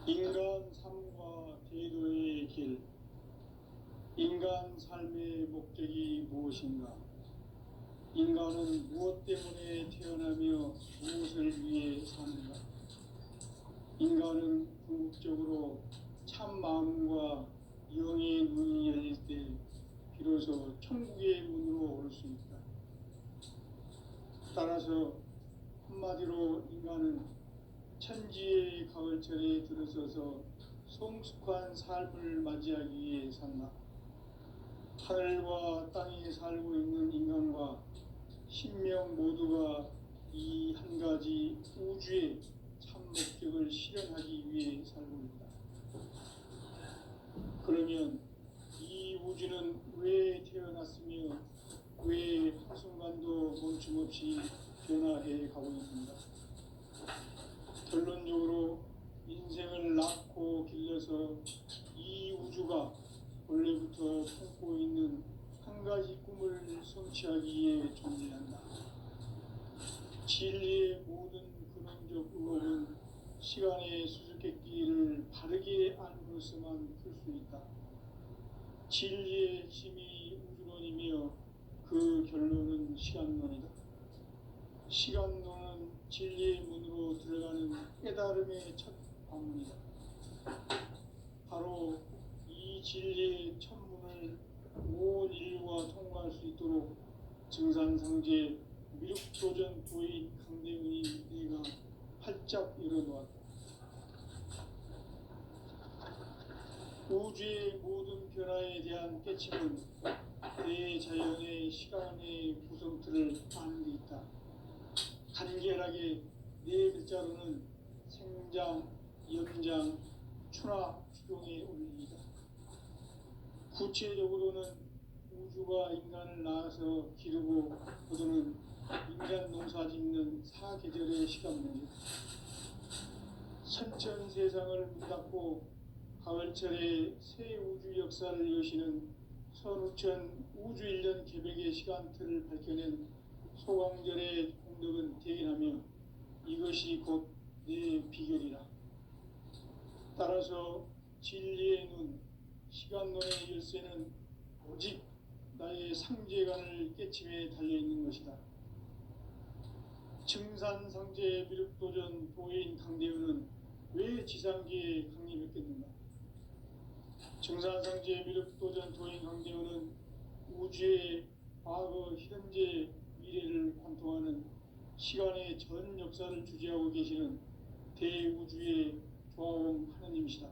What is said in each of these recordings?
인간 삶과 제도의 길, 인간 삶의 목적이 무엇인가? 인간은 무엇 때문에 태어나며 무엇을 위해 사는가? 인간은 궁극적으로 참 마음과 영의 눈이 열릴 때 비로소 천국의 문으로 오를 수 있다. 따라서 한마디로 인간은 천지의 가을철에 들어서서 성숙한 삶을 맞이하기 위해 산다. 하늘과 땅에 살고 있는 인간과 신명 모두가 이 한 가지 우주의 참 목적을 실현하기 위해 살고 있다. 그러면 이 우주는 왜 태어났으며 왜 한순간도 멈춤없이 변화해 가고 있는가? 결론적으로 인생을 낳고 길러서 이 우주가 원래부터 품고 있는 한 가지 꿈을 성취하기 위해 존재한다. 진리의 모든 근원적 의혹은 시간의 수수께끼를 바르게 안으로서만 풀 수 있다. 진리의 핵심이 우주론이며 그 결론은 시간론이다. 시간론은 진리의 문으로 들어가는 깨달음의 첫 관문이다. 바로 이 진리의 첫 문을 온 인류가 통과할 수 있도록 증산상제 미륵도전 부인 강대훈이 내가 활짝 열어놓았다. 우주의 모든 변화에 대한 깨침은 대자연의 시간의 구성틀을 아는 데 있다. 간결하게 네 글자로는 생장, 연장, 추나 추종의 원리이다. 구체적으로는 우주가 인간을 낳아서 기르고 거두는 인간 농사 짓는 사계절의 시간문이다. 선천 세상을 문 닫고 가을철에 새 우주 역사를 여시는 선우천 우주 1년 개백의 시간틀을 밝혀낸 소강절의 공덕은 대견하며 이것이 곧 내 비결이라. 따라서 진리의 눈, 시간론의 열쇠는 오직 나의 상제관을 깨침에 달려있는 것이다. 증산상제 미륵도전 도인 강대훈은 왜 지상계에 강림했겠는가? 증산상제 미륵도전 도인 강대훈은 우주의 과거, 현재, 미래를 관통하는 시간의 전 역사를 주재하고 계시는 대우주의 조화원 하느님이시다.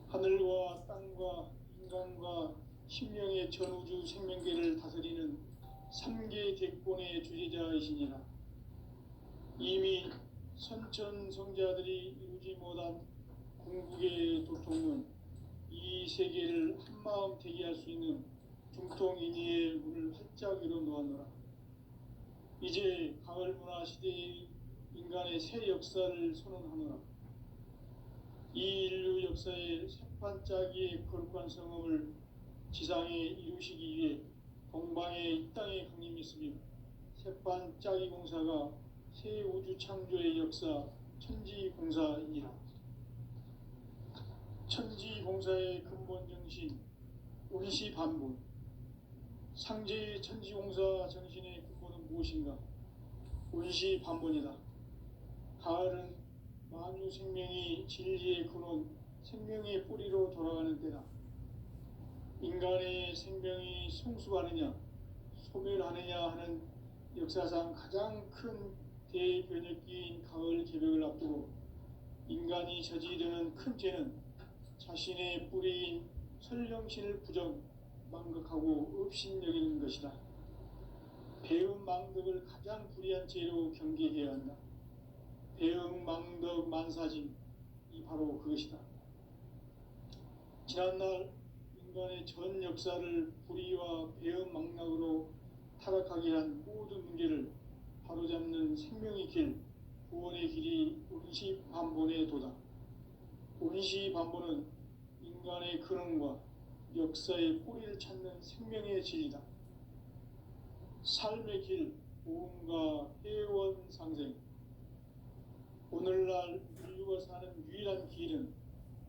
하늘과 땅과 인간과 신명의 전우주 생명계를 다스리는 3계 대권의 주재자이시니라. 이미 선천성자들이 이루지 못한 궁극의 도통은 이 세계를 한마음 되게 할 수 있는 중통인의의 문을 활짝 열어놓았노라. 이제 가을문화 시대의 인간의 새 역사를 선언하노라. 이 인류 역사의 새반짝이의 거룩한 성음을 지상에 이루시기 위해 동방의 이 땅에 강림했으며 새반짝이 공사가 새 우주 창조의 역사 천지공사이니라. 천지공사의 근본 정신 원시반본, 상제의 천지공사 정신의 근본은 무엇인가? 원시반본이다. 가을은 만유 생명이 진리의 근원, 생명의 뿌리로 돌아가는 때다. 인간의 생명이 성숙하느냐, 소멸하느냐 하는 역사상 가장 큰 대변혁기인 가을 개벽을 앞두고 인간이 저지르는 큰 죄는 자신의 뿌리인 설령신을 부정, 망각하고 업신여기는 것이다. 배음 망덕을 가장 불의한 죄로 경계해야 한다. 배음 망덕 만사진, 이 바로 그것이다. 지난날 인간의 전 역사를 불의와 배음 망락으로 타락하게 한 모든 문제를 바로잡는 생명의 길, 구원의 길이 원시반본의 도다. 원시반본은 인간의 근원과 역사의 뿌리를 찾는 생명의 진리다. 삶의 길, 보험과 회원상생. 오늘날 인류가 사는 유일한 길은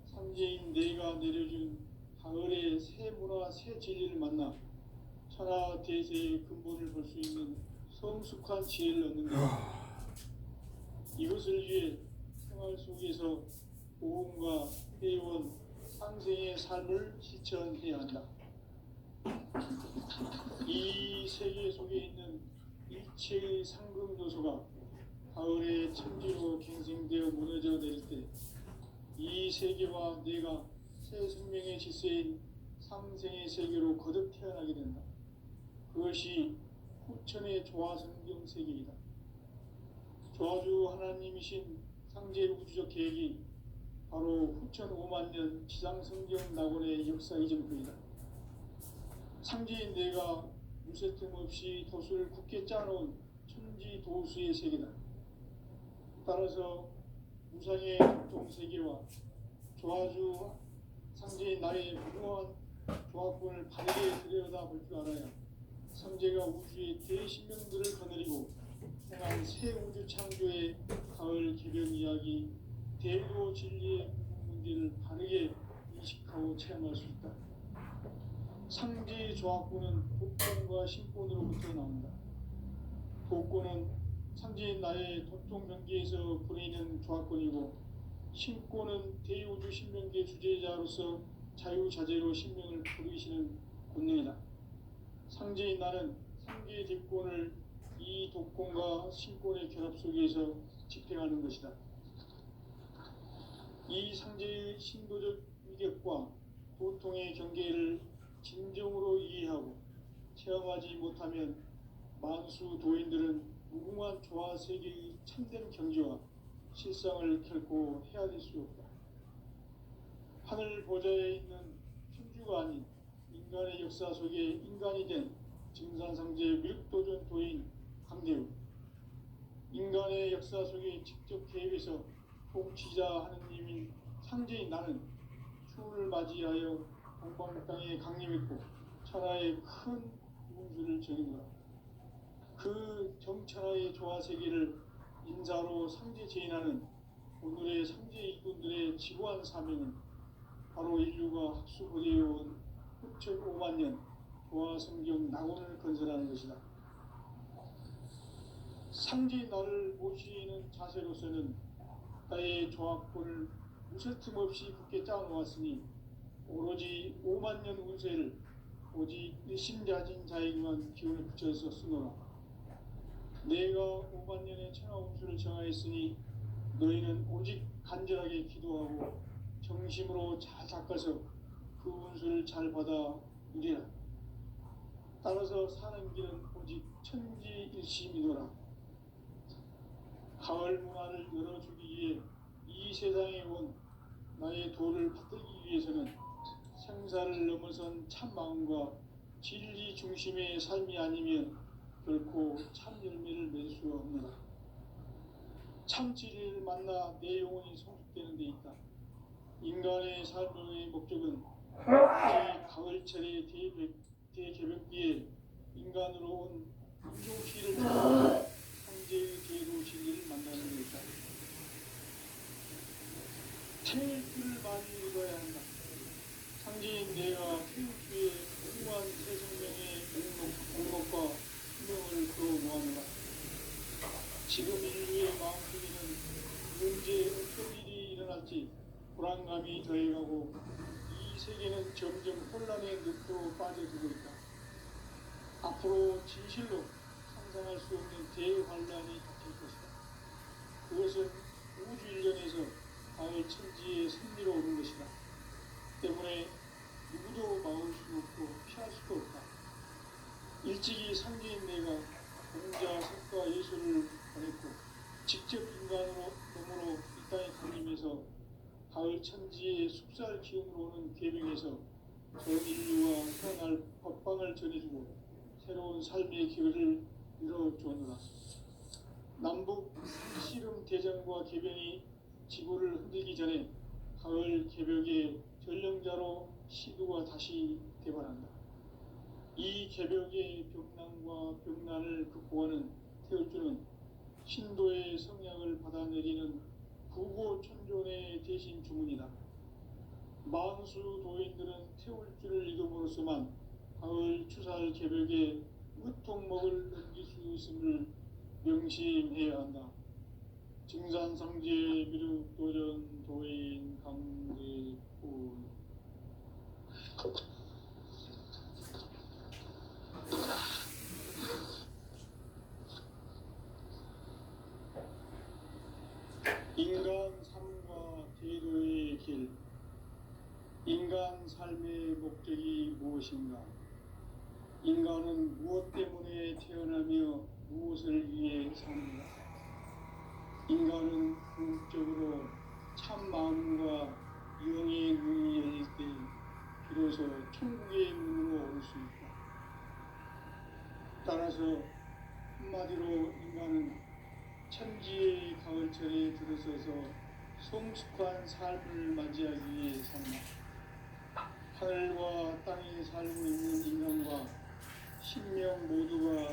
삼재인 내가 내려준 가을의 새 문화 새 진리를 만나 천하 대세의 근본을 볼 수 있는 성숙한 지혜를 얻는 것. 이것을 위해 생활 속에서 보험과 회원, 상생의 삶을 실천해야 한다. 이 세계 속에 있는 일체의 상금 요소가 가을의 천지로 갱생되어 무너져 내릴 때 이 세계와 내가 새 생명의 질서인 상생의 세계로 거듭 태어나게 된다. 그것이 후천의 조화성경 세계이다. 조화주 하나님이신 상제 우주적 계획이 바로 후천 5만 년 지상성경 낙원의 역사 이전부이다. 상제인 내가 무쇠틈 없이 도수를 굳게 짜놓은 천지 도수의 세계다. 따라서 무상의 동세계와 조화주 상제인 나의 무궁한 조합권을 바르게 들여다볼 줄 알아야 삼재가 우주의 대신명들을 거느리고 행한 새 우주 창조의 가을 개변 이야기, 대도 진리의 문제를 바르게 인식하고 체험할 수 있다. 상제의 조합권은 독권과 신권으로부터 나온다. 독권은 상제인 나의 도통 경계에서 부리는 조합권이고, 신권은 대우주 신명계 주제자로서 자유자재로 신명을 부르시는 권능이다. 상제인 나는 상계의 대권을 이 독권과 신권의 결합 속에서 집행하는 것이다. 이 상제의 신도적 위격과 도통의 경계를 진정으로 이해하고 체험하지 못하면 만수 도인들은 무궁한 조화 세계의 참된 경지와 실상을 결코 헤아릴 수 없다. 하늘 보좌에 있는 천주가 아닌 인간의 역사 속에 인간이 된 증산상제 밀도전 도인 강대우, 인간의 역사 속에 직접 개입해서 통치자 하느님인 상제인 나는 추운을 맞이하여 동방 땅에 강림했고 천하의 큰 운수를 적인 거라. 그 정천하의 조화 세계를 인사로 상제 제인하는 오늘의 상제 일꾼들의 지고한 사명은 바로 인류가 학수고대해온 후천 5만 년 조화 성경 낙원을 건설하는 것이다. 상제 나를 모시는 자세로서는 나의 조합권을 무쇠틈 없이 굳게 짜놓았으니 오로지 5만 년 운세를 오직 일심자진 자에게만 기운을 붙여서 쓰노라. 내가 5만 년의 천하 운수를 정하였으니 너희는 오직 간절하게 기도하고 정심으로 잘 닦아서 그 운수를 잘 받아 누리라. 따라서 사는 길은 오직 천지일심이노라. 가을 문화를 열어주기 위해 이 세상에 온 나의 도를 받들기 위해서는 생사를 넘어선 참 마음과 진리 중심의 삶이 아니면 결코 참 열매를 맺을 수 없노라. 참 진리를 만나 내 영혼이 성숙되는 데 있다. 인간의 삶의 목적은 이 가을철의 대개벽기에 인간으로 온 인종피를 통해 상제의 대도 진리를 만나는 것이다. 태일주를 많이 읽어야 한다. 상제인 내가 태일주의 무궁한 새 생명의 목록과 수명을 끌어모아노라. 지금 인류의 마음속에는 언제 어떤 일이 일어날지 불안감이 더해가고 이 세계는 점점 혼란의 늪으로 빠져들고 있다. 앞으로 진실로 상상할 수 없는 대환란이 닥칠 것이다. 그것은 우주 일련에서 가을 천지의 승리로 오는 것이다. 때문에 누구도 막을 수 없고 피할 수도 없다. 일찍이 상제인 내가 공자, 석가, 예수를 보냈고 직접 인간으로 몸으로 이 땅에 강림해서 가을 천지의 숲살 기운으로 오는 계명에서 전 인류와 태어날 법방을 전해주고 새로운 삶의 기회를 이뤄주었노라. 남북 씨름 대전과 개병이 지구를 흔들기 전에 가을 개벽의 전령자로 시두가 다시 개발한다. 이 개벽의 병난과 병난을 극복하는 태울주는 신도의 성향을 받아내리는 구고천존의 대신 주문이다. 만수 도인들은 태울 줄을 이름으로서만 가을 추살 개벽에 으통먹을 넘길 수 있음을 명심해야 한다. 증산상제 미륵도전 도인 강대구. 인간 삶과 대도의 길. 인간 삶의 목적이 무엇인가? 인간은 무엇 때문에 태어나며 무엇을 위해 사는가? 인간은 궁극적으로 참 마음과 영의 눈이 열릴 때 비로소 천국의 문으로 오를 수 있다. 따라서 한마디로 인간은 천지의 가을철에 들어서서 성숙한 삶을 맞이하기 위해 산다. 하늘과 땅에 살고 있는 인간과 신명 모두가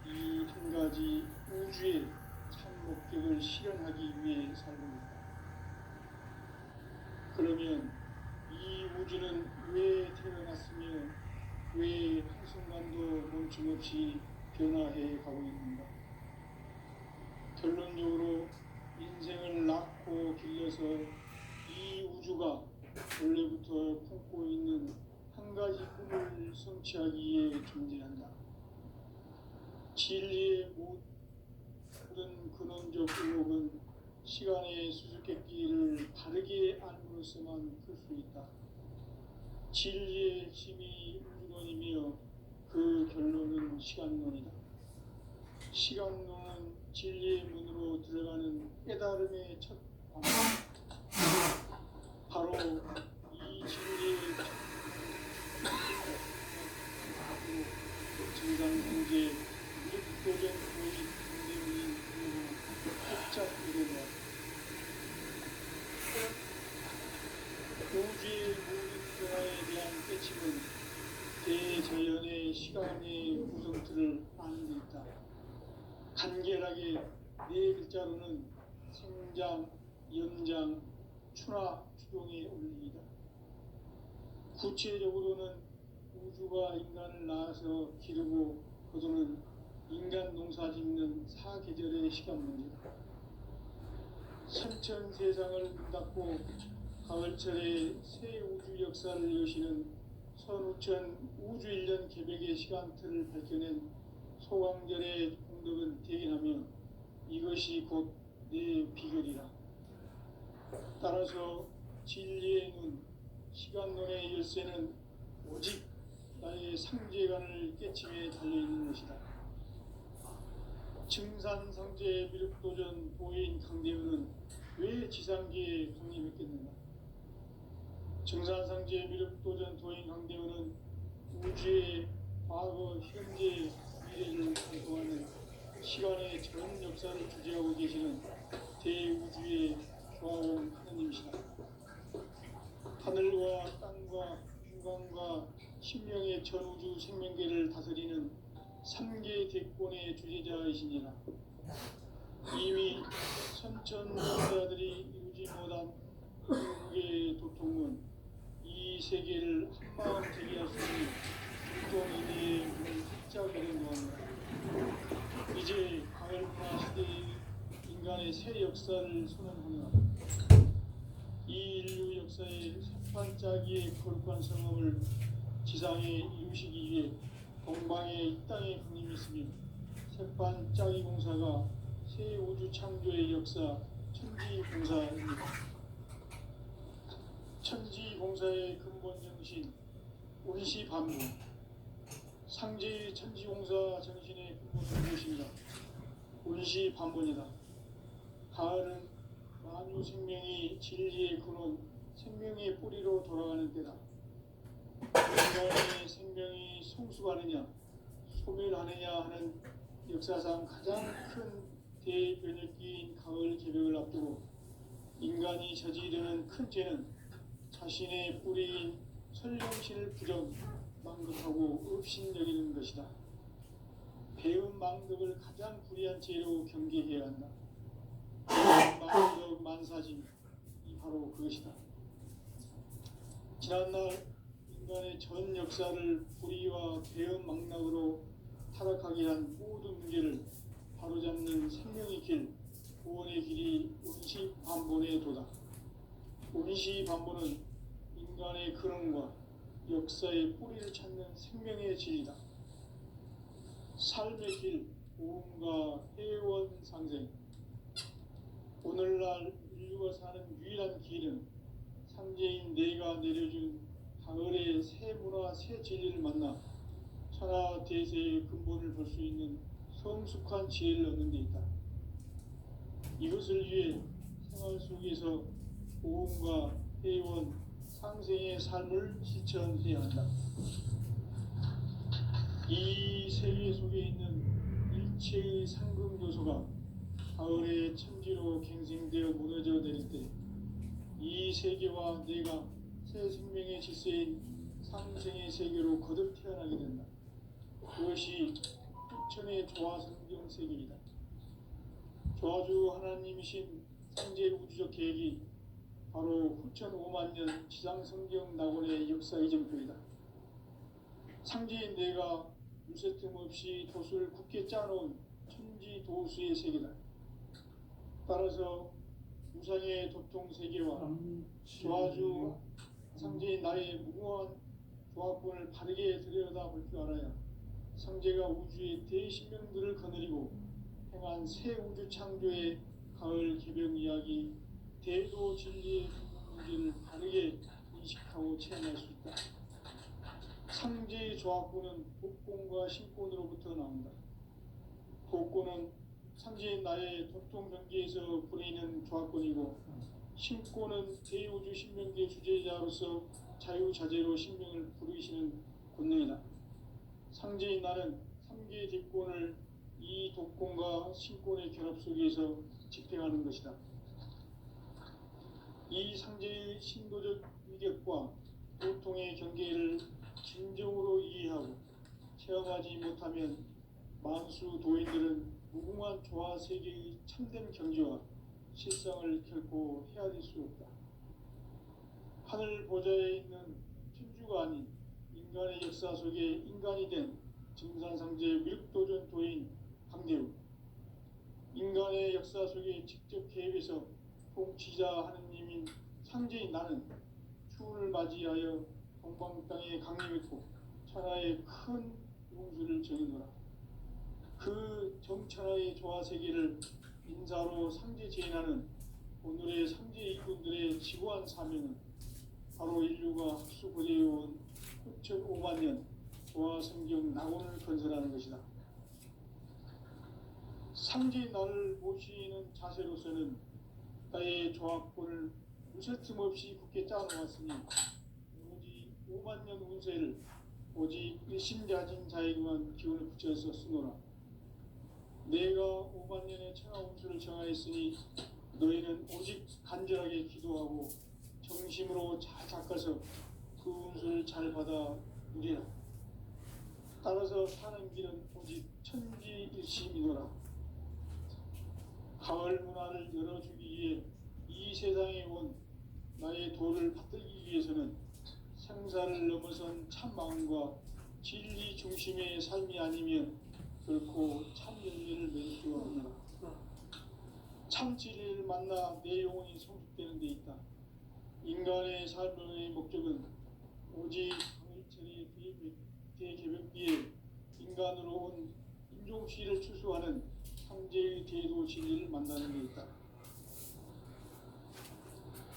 이 한 가지 우주의 참 목적을 실현하기 위해 살고 있다. 그러면 이 우주는 왜 태어났으며 왜 한순간도 멈춤없이 변화해 가고 있는가? 결론적으로 인생을 낳고 길러서 이 우주가 원래부터 품고 있는 한 가지 꿈을 성취하기 위해 존재한다. 진리의 모든 근원적 의혹은 시간의 수수께끼를 바르게 알므로서만 풀 수 있다. 진리의 핵심이 우주론이며 그 결론은 시간론이다. 시간론은 진리의 문으로 들어가는 깨달음의 첫 방법. 바로 이 진리의 증상상제 미륵도전 도의 강대문인 복잡 이루어 우주의 모든 변화에 대한 깨침은 대자연의 시간의 구성틀을 아는 데 있다. 간결하게 네 글자로는 생장, 연장, 추나 추동의 원리이다. 구체적으로는 우주가 인간을 낳아서 기르고 거두는 인간 농사 짓는 사계절의 시간 문제다. 선천 세상을 문 닫고 가을철에 새 우주 역사를 여시는 선우천 우주 1년 개벽의 시간틀을 밝혀낸 소강절의 공덕은 대견하며 이것이 곧 내 비결이라. 따라서 진리의 눈, 시간론의 열쇠는 오직 나의 상제관을 깨침에 달려있는 것이다. 증산상제 미륵도전 도인 강대우는 왜 지상계에 강림했겠는가? 증산상제 미륵도전 도인 강대우는 우주의 과거, 현재, 미래를 관통하는 시간의 전 역사를 주재하고 계시는 대우주의 조화원 하느님이시다. 하늘과 땅과 중간과 신명의 전우주 생명계를 다스리는 3개 대권의 주제자이시니라. 이미 선천자들이 이루지 못한 궁극의 도통은 이 세계를 한마음 되게 할 수 있는 불동인의 문을 활짝 열은 동안이다. 이제 가을문화 시대의 인간의 새 역사를 선언하노라. 이 인류 역사의 섭판짜기의 거룩한 성업을 지상에 이루시기 위해 동방의 이 땅에 강림했으며 색반짜기 공사가 새 우주 창조의 역사 천지공사입니다. 천지공사의 근본 정신 운시반부, 상제의 천지공사 정신의 근본은 무엇인가? 운시반본이다. 가을은 만유 생명이 진리의 근원, 생명의 뿌리로 돌아가는 때다. 인간의 생명이 성숙하느냐, 소멸하느냐 하는 역사상 가장 큰 대변혁기인 가을 개벽을 앞두고 인간이 저지르는 큰 죄는 자신의 뿌리인 설령신을 부정, 망극하고 업신여기는 것이다. 배운 망극을 가장 불의한 죄로 경계해야 한다. 만덕 만사진 이 바로 그것이다. 지난날 인간의 전 역사를 불의와 배은망락으로 타락하게 한 모든 문제를 바로잡는 생명의 길, 구원의 길이 운시반본의 도다. 운시반본은 인간의 근원과 역사의 뿌리를 찾는 생명의 진리다. 삶의 길, 보험과 회원 상생. 오늘날 인류가 사는 유일한 길은 상제인 내가 내려준 가을의 새 문화 새 진리를 만나 천하 대세의 근본을 볼 수 있는 성숙한 지혜를 얻는 데 있다. 이것을 위해 생활 속에서 보험과 회원 상생의 삶을 실천해야 한다. 이 세계 속에 있는 일체의 상금 요소가 가을의 천지로 갱생되어 무너져 내릴 때 이 세계와 내가 새 생명의 질서인 상생의 세계로 거듭 태어나게 된다. 그것이 후천의 조화성경 세계이다. 조화주 하나님이신 상제 우주적 계획이 바로 후천 5만 년 지상성경 낙원의 역사 이정표이다. 상제인 내가 유세 틈 없이 도수를 굳게 짜놓은 천지 도수의 세계다. 따라서 우상의 도통 세계와 조화주 상제인 나의 무궁한 조합권을 바르게 들여다볼 줄 알아야 상제가 우주의 대신명들을 거느리고 행한 새 우주 창조의 가을 개병 이야기 대도 진리의 문제를 바르게 인식하고 체험할 수 있다. 상제의 조합권은 복권과 신권으로부터 나온다. 복권은 상제인 나의 도통 경계에서 보내는 조합권이고 신권은 대우주 신명계 주제자로서 자유자재로 신명을 부르시는 권능이다. 상제인 나는 3개 대권을 이 독권과 신권의 결합 속에서 집행하는 것이다. 이 상제의 신도적 위격과 보통의 경계를 진정으로 이해하고 체험하지 못하면 만수 도인들은 무궁한 조화 세계의 참된 경지와 실상을 결코 헤아릴 수 없다. 하늘 보좌에 있는 천주가 아닌 인간의 역사 속에 인간이 된 증산상제 미륵도전 도인 강대우. 인간의 역사 속에 직접 개입해서 통치자 하느님인 상제인 나는 추운을 맞이하여 동방 땅에 강림했고 천하의 큰 용수를 정해노라. 그 정천하의 조화 세계를 인사로 상제 제인하는 오늘의 상제 이군들의 지구한 사명은 바로 인류가 학수고대해온 후천 5만 년 조화 성경 낙원을 건설하는 것이다. 상제 나를 모시는 자세로서는 나의 조합권을 무쇠틈 없이 굳게 짜놓았으니 오직 5만 년 운세를 오직 일심자진 자에게만 기운을 붙여서 쓰노라. 내가 5만 년의 천하 운수를 정하였으니 너희는 오직 간절하게 기도하고 정심으로 잘 닦아서 그 운수를 잘 받아 누리라. 따라서 사는 길은 오직 천지일심이노라. 가을 문화를 열어주기 위해 이 세상에 온 나의 도를 받들기 위해서는 생사를 넘어선 참 마음과 진리 중심의 삶이 아니면 결코 참 열매를 맺을 수 없느라. 참 진리를 만나 내 영혼이 성숙되는 데 있다. 인간의 삶의 목적은 오직 강일철의 대개벽기에 인간으로 온 인종시를 추수하는 상제의 대도 진리를 만나는 데 있다.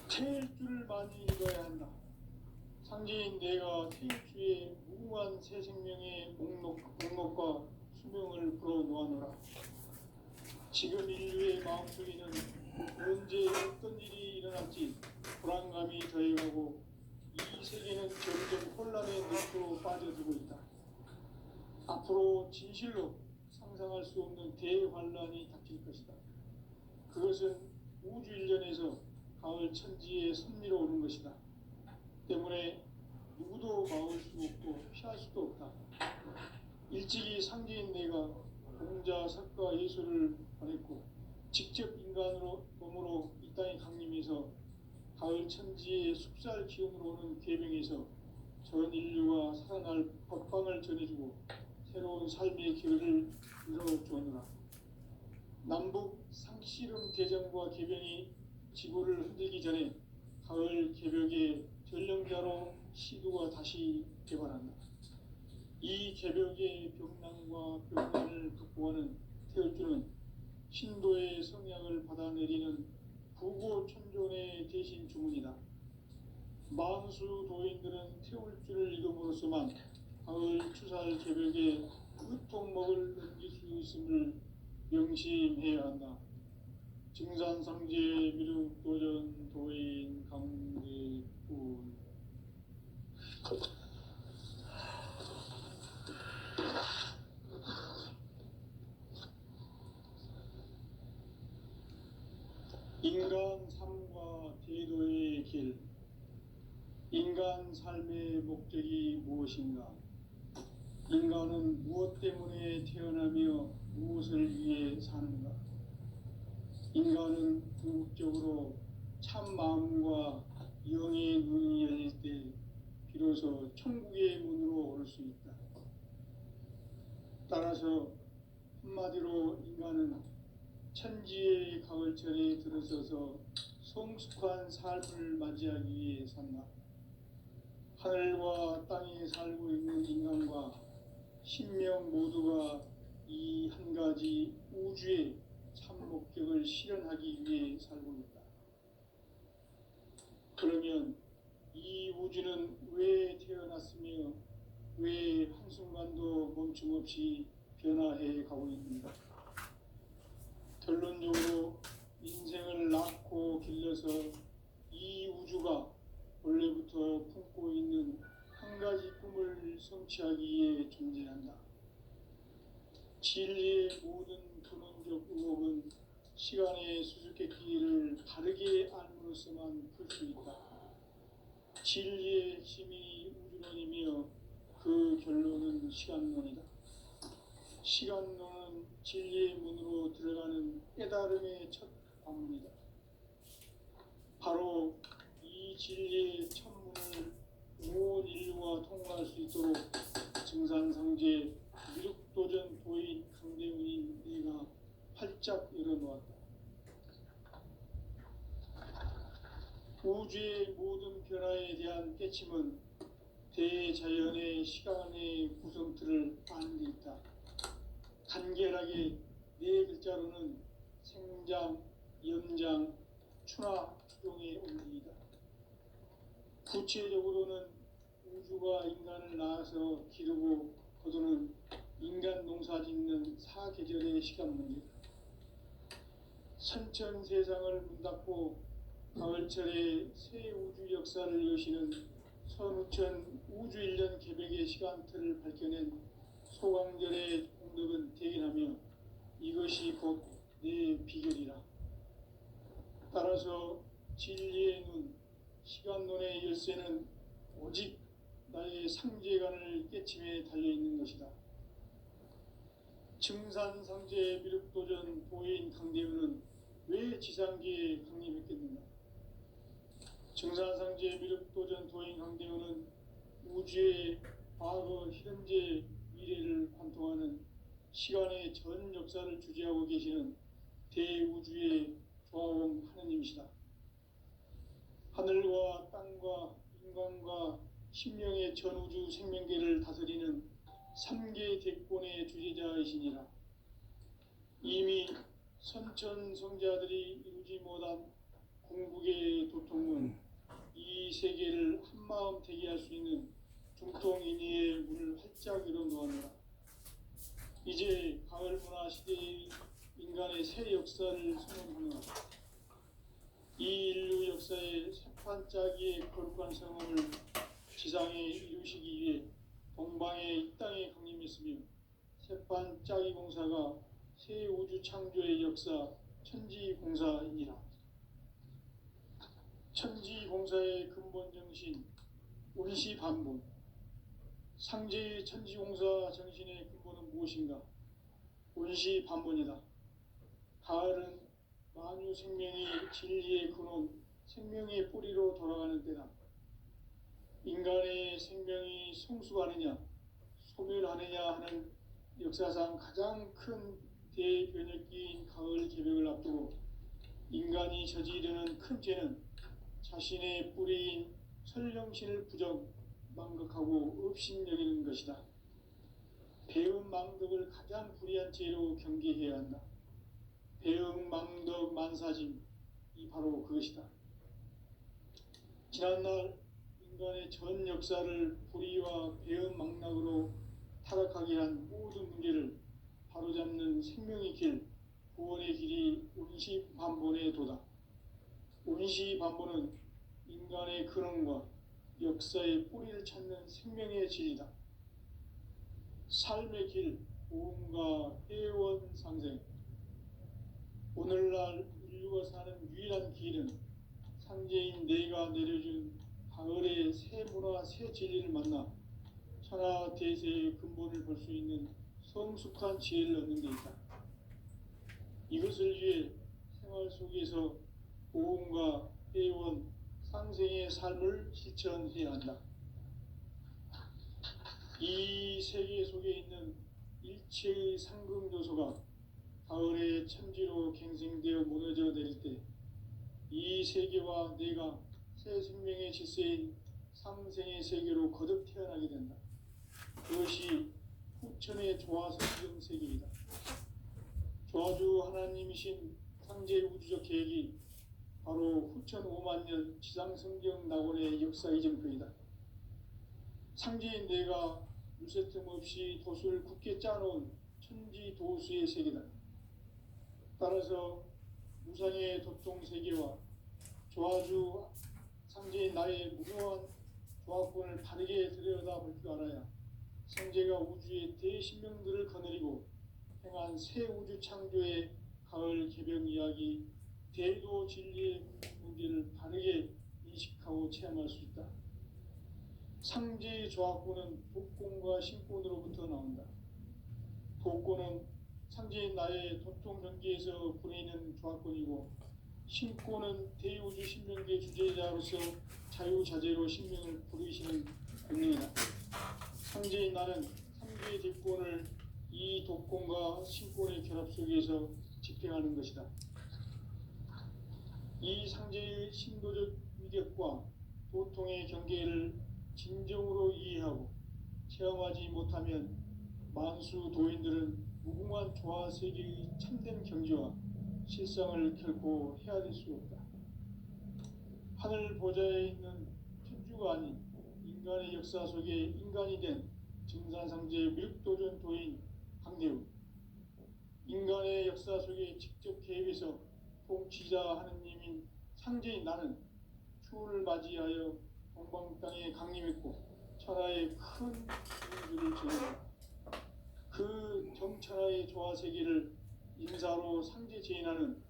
태일 줄을 많이 읽어야 한다. 상제인 내가 태일주의 무궁한 새 생명의 목록과 수명을 불어놓아노라. 지금 인류의 마음속에는 언제 어떤 일이 일어날지 불안감이 더해가고 이 세계는 점점 혼란의 늪으로 빠져들고 있다. 앞으로 진실로 상상할 수 없는 대환란이 닥칠 것이다. 그것은 우주 일련에서 가을 천지의 섭리로 오는 것이다. 때문에 누구도 막을 수 없고 피할 수도 없다. 일찍이 상제인 내가 공자, 석가, 예수를 보냈고 직접 인간으로 몸으로 이 땅에 강림해서 가을 천지의 숲살 기운으로 오는 계명에서 전 인류가 살아날 법방을 전해주고 새로운 삶의 기회를 열어주었노라. 남북 상씨름 대전과 개병이 지구를 흔들기 전에 가을 개벽의 전령자로 시두가 다시 개발한다. 이 개벽의 병난과 병난을 극복하는 태울주는 신도의 성약을 받아내리는 부고천존의 대신 주문이다. 만수 도인들은 태울주를 이름으로서만 가을 추살 개벽의 끝통목을 넘길 수 있음을 명심해야 한다. 증산상제 미륵도전 도인 강대군. 인간 삶과 제도의 길. 인간 삶의 목적이 무엇인가? 인간은 무엇 때문에 태어나며 무엇을 위해 사는가? 인간은 궁극적으로 참 마음과 영의 눈이 열릴 때 비로소 천국의 문으로 올 수 있다. 따라서 한마디로 인간은 천지의 가을철에 들어서서 성숙한 삶을 맞이하기 위해 산다. 하늘과 땅에 살고 있는 인간과 신명 모두가 이 한 가지 우주의 참 목적을 실현하기 위해 살고 있다. 그러면 이 우주는 왜 태어났으며 왜 한순간도 멈춤없이 변화해 가고 있는가? 결론적으로 인생을 낳고 길러서 이 우주가 원래부터 품고 있는 한 가지 꿈을 성취하기 위해 존재한다. 진리의 모든 근원적 의혹은 시간의 수수께끼를 바르게 알므로서만 풀 수 있다. 진리의 핵심이 우주론이며 그 결론은 시간론이다. 시간론은 진리의 문으로 들어가는 깨달음의 첫 관문이다. 바로 이 진리의 첫문을 온 인류가 통과할 수 있도록 증산상제 미륵도전 도인 강대훈이 내가 활짝 열어놓았다. 우주의 모든 변화에 대한 깨침은 대자연의 시간의 구성틀을 아는 데 있다. 간결하게 네 글자로는 생장, 연장, 추나 추종의 원리이다. 구체적으로는 우주가 인간을 낳아서 기르고 거두는 인간 농사 짓는 사계절의 시간 문제다. 선천 세상을 문 닫고 가을철에 새 우주 역사를 여시는 선우천 우주 1년 개벽의 시간틀을 밝혀낸 소강절의 공덕은 대견하며 이것이 곧 내 비결이라. 따라서 진리의 눈, 시간론의 열쇠는 오직 나의 상제관을 깨침에 달려있는 것이다. 증산상제 미륵도전 도인 강대훈은 왜 지상계에 강림했겠는가? 증산상제 미륵도전 도인 강대훈은 우주의 과거, 현재, 미래를 관통하는 시간의 전 역사를 주재하고 계시는 대우주의 조화원 하느님이시다. 하늘과 땅과 인간과 신명의 전우주 생명계를 다스리는 3계 대권의 주제자이시니라. 이미 선천성자들이 이루지 못한 궁극의 도통은 이 세계를 한마음 되게 할 수 있는 중통인의의 문을 활짝 열어놓았노라. 이제 가을 문화 시대의 인간의 새 역사를 선언하노라. 이 인류 역사의 새판짜기의 거룩한 성험을 지상에 이루시기 위해 동방의 이 땅에 강림했으며 새판짜기 공사가 새 우주 창조의 역사 천지공사이니라. 천지공사의 근본 정신 운시반본. 상제의 천지공사 정신의 근본은 무엇인가? 운시반본이다. 가을은 만유 생명이 진리의 근원, 생명의 뿌리로 돌아가는 때다. 인간의 생명이 성숙하느냐, 소멸하느냐 하는 역사상 가장 큰 대변혁기인 가을 개벽을 앞두고 인간이 저지르는 큰 죄는 자신의 뿌리인 설령신을 부정, 망각하고 업신여기는 것이다. 배음 망덕을 가장 불의한 죄로 경계해야 한다. 배음 망덕 만사짐, 이 바로 그것이다. 지난날 인간의 전 역사를 불의와 배음 망락으로 타락하게 한 모든 문제를 바로잡는 생명의 길, 구원의 길이 운시반본의 도다. 운시반본은 인간의 근원과 역사의 뿌리를 찾는 생명의 진리다. 삶의 길, 보험과 회원 상생. 오늘날 인류가 사는 유일한 길은 상제인 내가 내려준 가을의 새 문화, 새 진리를 만나 천하 대세의 근본을 볼 수 있는 성숙한 지혜를 얻는 데 있다. 이것을 위해 생활 속에서 보험과 회원, 상생의 삶을 실천해야 한다. 이 세계 속에 있는 일체의 상금 요소가 가을의 천지로 갱생되어 무너져 내릴 때 이 세계와 내가 새 생명의 질서인 상생의 세계로 거듭 태어나게 된다. 그것이 후천의 조화성경 세계이다. 조화주 하나님이신 상제 우주적 계획이 바로 후천 5만 년 지상성경 낙원의 역사 이정표이다. 상제인 내가 물새틈 없이 도수를 굳게 짜놓은 천지 도수의 세계다. 따라서 무상의 도통 세계와 조화주 상제인 나의 무궁한 조화권을 바르게 들여다볼 줄 알아야 상제가 우주의 대신명들을 거느리고 행한 새 우주 창조의 가을 개벽 이야기, 대도 진리의 문제를 바르게 인식하고 체험할 수 있다. 상제의 조화권은 독권과 신권으로부터 나온다. 독권은 상제인 나의 도통 경계에서 부리는 조화권이고, 신권은 대우주 신명계 주제자로서 자유자재로 신명을 부르시는 권능이다. 상제인 나는 상제의 대권을 이 독권과 신권의 결합 속에서 집행하는 것이다. 이 상제의 신도적 위력과 도통의 경계를 진정으로 이해하고 체험하지 못하면 만수 도인들은 무궁한 조화 세계의 참된 경지와 실상을 결코 헤아릴 수 없다. 하늘 보좌에 있는 천주가 아닌 인간의 역사 속에 인간이 된 증산상제의 밀도전 도인 강대우, 인간의 역사 속에 직접 개입해서 통치자 하느님인 상제인 나는 추운을 맞이하여 동방 땅에 강림했고 천하의 큰 민주를 지녔다. 그 정천하의 조화 세계를 인사로 상제 제인하는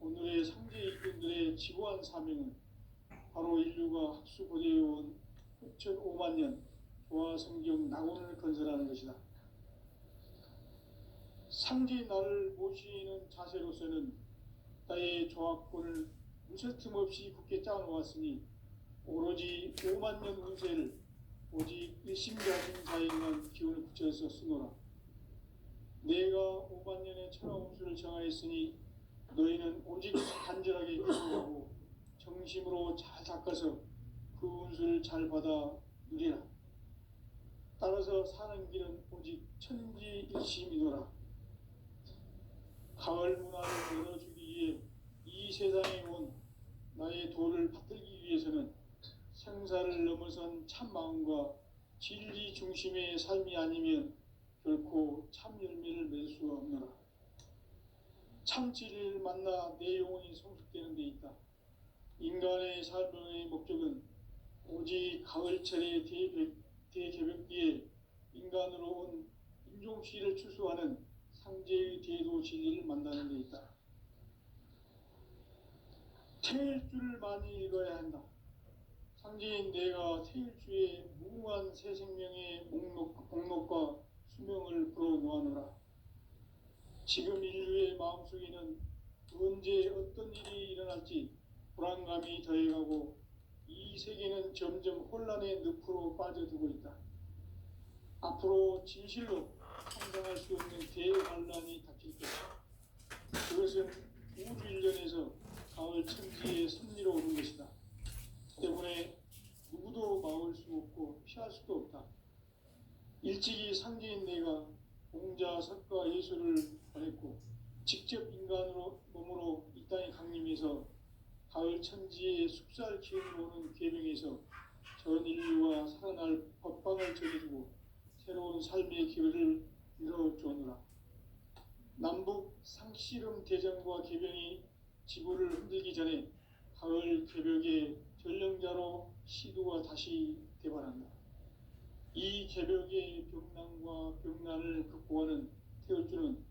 오늘의 상제 일꾼들의 지고한 사명은 바로 인류가 학수고대해온 6,5만 년 조화 성경 낙원을 건설하는 것이다. 상제 나를 모시는 자세로서는 나의 조화권을 무설틈 없이 굳게 짜놓았으니 오로지 5만 년 운세를 오직 일심자신 자에게만 기운을 붙여서 쓰노라. 내가 5만 년의 천하 운수를 정하였으니 너희는 오직 간절하게 기도하고 정심으로 잘 닦아서 그 운수를 잘 받아 누리라. 따라서 사는 길은 오직 천지일심이노라. 가을 문화를 열어주기 위해 이 세상에 온 나의 도를 받들기 위해서는 생사를 넘어선 참 마음과 진리 중심의 삶이 아니면 결코 참 열매를 맺을 수가 없노라. 참 진리를 만나 내 영혼이 성숙되는 데 있다. 인간의 삶의 목적은 오직 가을철의 대개벽기에 인간으로 온 인종시를 추수하는 상제의 대도 진리를 만나는 데 있다. 태일주를 많이 읽어야 한다. 상제인 내가 태일주의 무궁한 새 생명의 목록과 수명을 불어놓아노라. 지금 인류의 마음속에는 언제 어떤 일이 일어날지 불안감이 더해가고 이 세계는 점점 혼란의 늪으로 빠져들고 있다. 앞으로 진실로 상상할 수 없는 대환란이 닥칠 것이다. 그것은 우주 일련에서 가을 천지의 섭리로 오는 것이다. 때문에 누구도 막을 수 없고 피할 수도 없다. 일찍이 상제인 내가 공자, 석가, 예수를 보냈고 직접 인간으로 몸으로 이 땅에 강림해서 가을 천지의 숲살 기운으로 오는 계명에서 전 인류와 살아날 법방을 정해주고 새로운 삶의 기회를 열어주오노라. 남북 상씨름 대전과 개병이 지구를 흔들기 전에 가을 개벽의 전령자로 시도가 다시 대발한다. 이 개벽의 병난과 병난을 극복하는 태울주는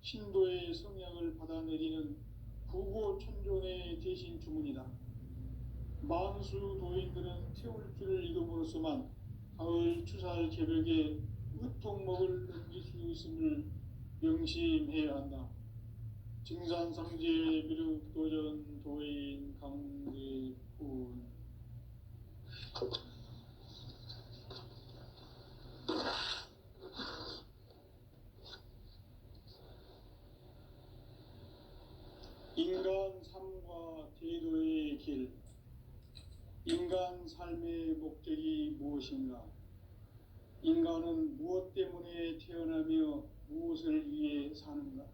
신도의 성향을 받아내리는 부고천존의 대신 주문이다. 만수 도인들은 태울주를 읽음으로써만 가을 추살 개벽에 의통목을 넘길 수 있음을 명심해야 한다. 증산상제 미륵도전 도인 강대군. 인간 삶과 제도의 길. 인간 삶의 목적이 무엇인가? 인간은 무엇 때문에 태어나며 무엇을 위해 사는가?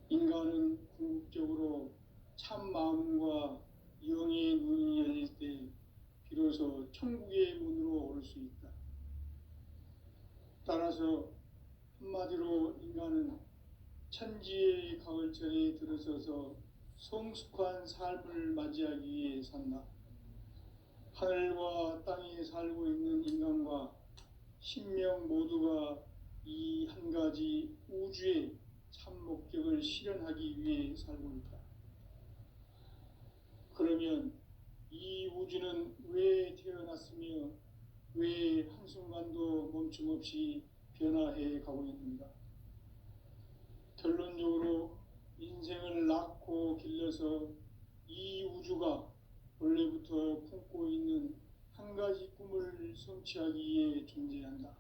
인간은 궁극적으로 참 마음과 영의 눈이 열릴 때 비로소 천국의 문으로 오를 수 있다. 따라서 한마디로 인간은 천지의 가을철에 들어서서 성숙한 삶을 맞이하기 위해 산다. 하늘과 땅에 살고 있는 인간과 신명 모두가 이 한 가지 우주의 참 목적을 실현하기 위해 살고 있다. 그러면 이 우주는 왜 태어났으며 왜 한순간도 멈춤 없이 변화해 가고 있는가? 결론적으로 인생을 낳고 길러서 이 우주가 원래부터 품고 있는 한 가지 꿈을 성취하기 위해 존재한다.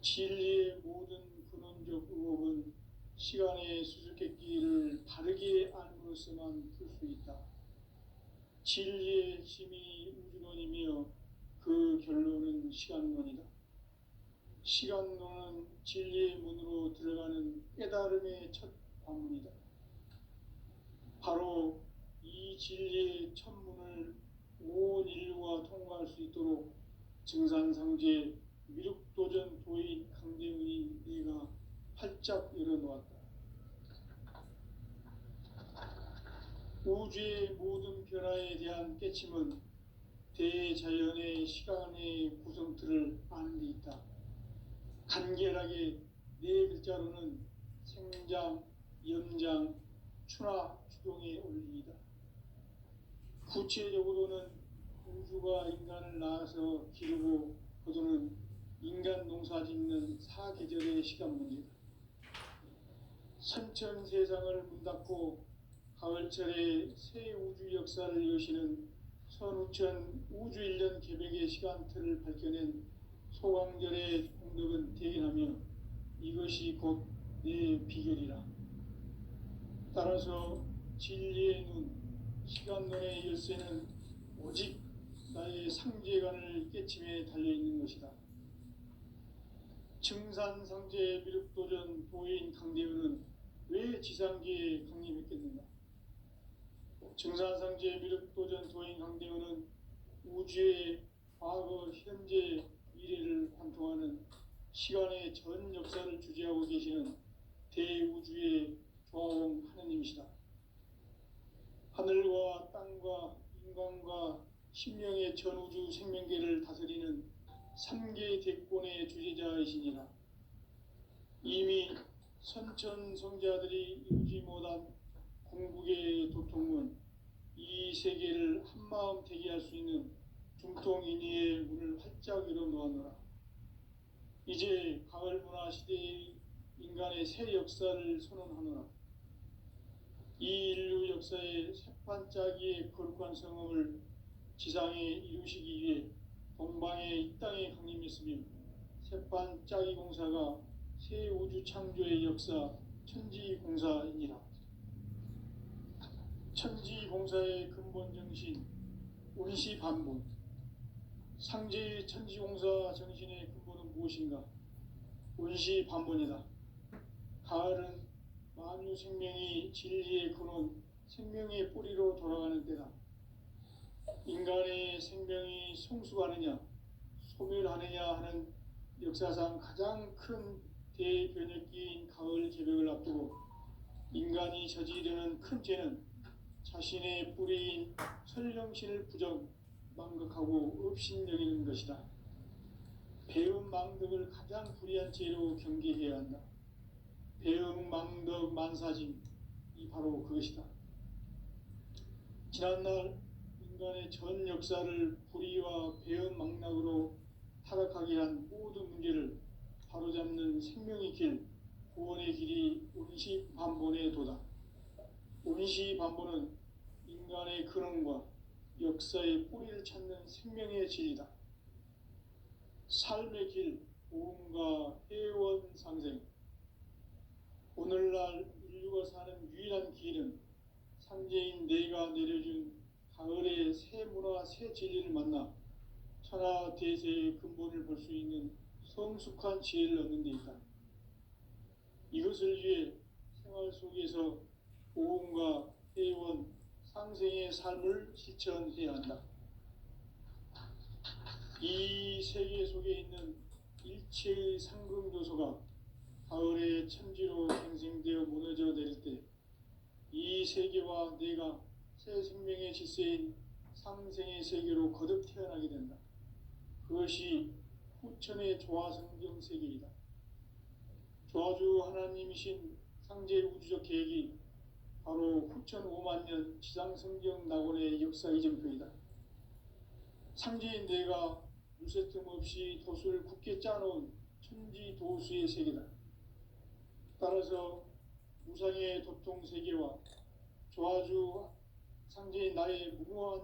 진리의 모든 근원적 의혹은 시간의 수수께끼를 바르게 알므로써만 풀 수 있다. 진리의 핵심이 우주론이며 그 결론은 시간론이다. 시간론은 진리의 문으로 들어가는 깨달음의 첫 관문이다. 바로 이 진리의 첫 문을 온 인류가 통과할 수 있도록 증산상제 미륵도전 도인 강대훈이 내가 활짝 열어놓았다. 우주의 모든 변화에 대한 깨침은 대자연의 시간의 구성틀을 아는 데 있다. 간결하게 네 글자로는 생장, 염장, 추나 추동의 원리이다. 구체적으로는 우주가 인간을 낳아서 기르고 거두는 인간 농사 짓는 사계절의 시간 문제다. 선천 세상을 문 닫고 가을철에 새 우주 역사를 여시는 선우천 우주 1년 개벽의 시간틀을 밝혀낸 소강절의 공덕은 대견하며 이것이 곧 내 비결이라. 따라서 진리의 눈, 시간론의 열쇠는 오직 나의 상제관을 깨침에 달려있는 것이다. 증산상제 미륵도전 도인 강대훈은 왜 지상계에 강림했겠는가? 증산상제 미륵도전 도인 강대훈은 우주의 과거, 현재, 미래를 관통하는 시간의 전 역사를 주재하고 계시는 대우주의 조화원 하느님이시다. 하늘과 땅과 인간과 신명의 전우주 생명계를 다스리는 3개 대권의 주제자이시니라. 이미 선천성자들이 이루지 못한 궁극의 도통은 이 세계를 한마음 되게 할 수 있는 중통인의의 문을 활짝 열어놓았노라. 이제 가을 문화 시대의 인간의 새 역사를 선언하노라. 이 인류 역사의 새판짜기의 거룩한 성험을 지상에 이루시기 위해 동방의 이 땅에 강림했으며 새판짜기 공사가 새 우주 창조의 역사 천지공사이니라. 천지공사의 근본 정신 운시반본. 상제의 천지공사 정신의 근본은 무엇인가? 운시반본이다. 가을은 만유 생명이 진리의 근원, 생명의 뿌리로 돌아가는 때다. 인간의 생명이 성숙하느냐, 소멸하느냐 하는 역사상 가장 큰 대변혁기인 가을 개벽을 앞두고 인간이 저지르는 큰 죄는 자신의 뿌리인 설령신을 부정, 망각하고 업신여기는 것이다. 배음 망덕을 가장 불의한 죄로 경계해야 한다. 배음 망덕 만사짐이 바로 그것이다. 지난날 인간의 전 역사를 불의와 배음 망락으로 타락하게 한 모든 문제를 바로잡는 생명의 길, 구원의 길이 운시반본의 도다. 운시반본은 인간의 근원과 역사의 뿌리를 찾는 생명의 진리다. 삶의 길, 보험과 해원 상생. 오늘날 인류가 사는 유일한 길은 상제인 내가 내려준 가을의 새 문화, 새 진리를 만나 천하 대세의 근본을 볼 수 있는 성숙한 지혜를 얻는 데 있다. 이것을 위해 생활 속에서 보험과 해원, 상생의 삶을 실천해야 한다. 이 세계 속에 있는 일체의 상금 요소가 가을의 천지로 생생되어 무너져 내릴 때 이 세계와 내가 새 생명의 질서인 상생의 세계로 거듭 태어나게 된다. 그것이 후천의 조화성경 세계이다. 조화주 하나님이신 상제 우주적 계획이 바로 후천 5만 년 지상성경 낙원의 역사 이정표이다. 상제인 내가 무쇠 틈 없이 도수를 굳게 짜놓은 천지도수의 세계다. 따라서 무상의 도통 세계와 조화주 상제인 나의 무모한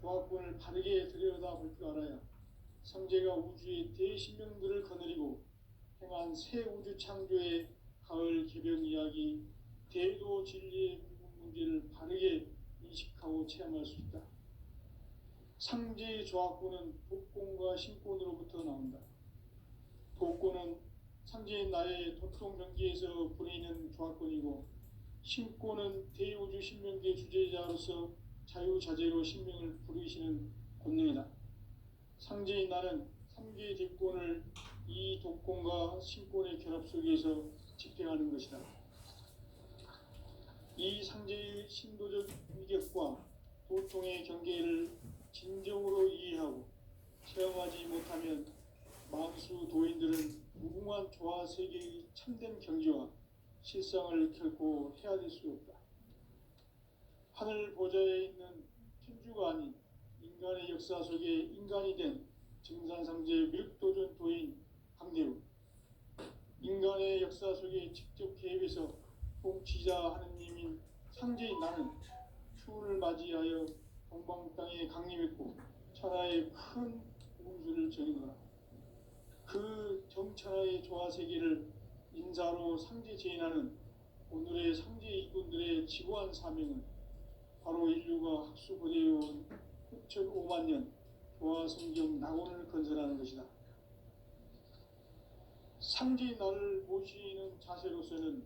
조합권을 바르게 들여다볼 줄 알아야 상제가 우주의 대신명들을 거느리고 행한 새 우주 창조의 가을 개변 이야기, 대도 진리의 문제를 바르게 인식하고 체험할 수 있다. 상제의 조합권은 독권과 신권으로부터 나온다. 독권은 상제인 나의 도통 경계에서 부리는 조합권이고, 신권은 대우주 신명계 주제자로서 자유자재로 신명을 부르시는 권능이다. 상제인 나는 3개의 대권을 이 독권과 신권의 결합 속에서 집행하는 것이다. 이 상제의 신도적 위격과 도통의 경계를 진정으로 이해하고 체험하지 못하면 만수 도인들은 무궁한 조화 세계의 참된 경지와 실상을 결코 헤아릴 수 없다. 하늘 보좌에 있는 천주가 아닌 인간의 역사 속에 인간이 된 증산상제 밀도전 도인 강대우, 인간의 역사 속에 직접 개입해서 통치자 하느님인 상제인 나는 추운을 맞이하여 동방 땅에 강림했고 천하의 큰 운수를 정의노라. 그 정천하의 조화 세계를 인사로 상제 제인하는 오늘의 상제 이군들의 지고한 사명은 바로 인류가 학수고대해온 6,5만 년 조화 성경 낙원을 건설하는 것이다. 상제의 나를 모시는 자세로서는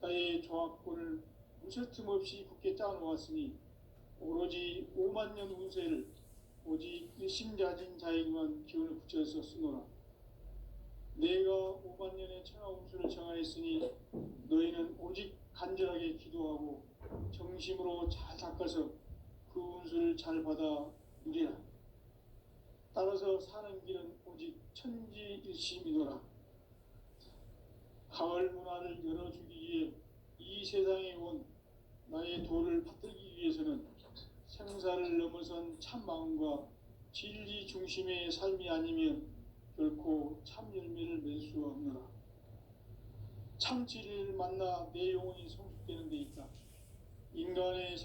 나의 조합권을 무쇠 틈 없이 굳게 짜놓았으니 오로지 5만 년 운세를 오직 일심자진 자에게만 기운을 붙여서 쓰노라. 내가 5만 년의 천하 운수를 정하였으니 너희는 오직 간절하게 기도하고 정심으로 잘 닦아서 그 운수를 잘 받아 누리라. 따라서 사는 길은 오직 천지일심이노라. 가을 문화를 열어주기 위해 이 세상에 온 나의 도를 받들기 위해서는 생사를 넘어선 참 마음과 진리 중심의 삶이 아니면 결코 참 열매를 맺을 수 없노라. 참 진리를 만나 내 영혼이 성숙되는 데 있다. 인간의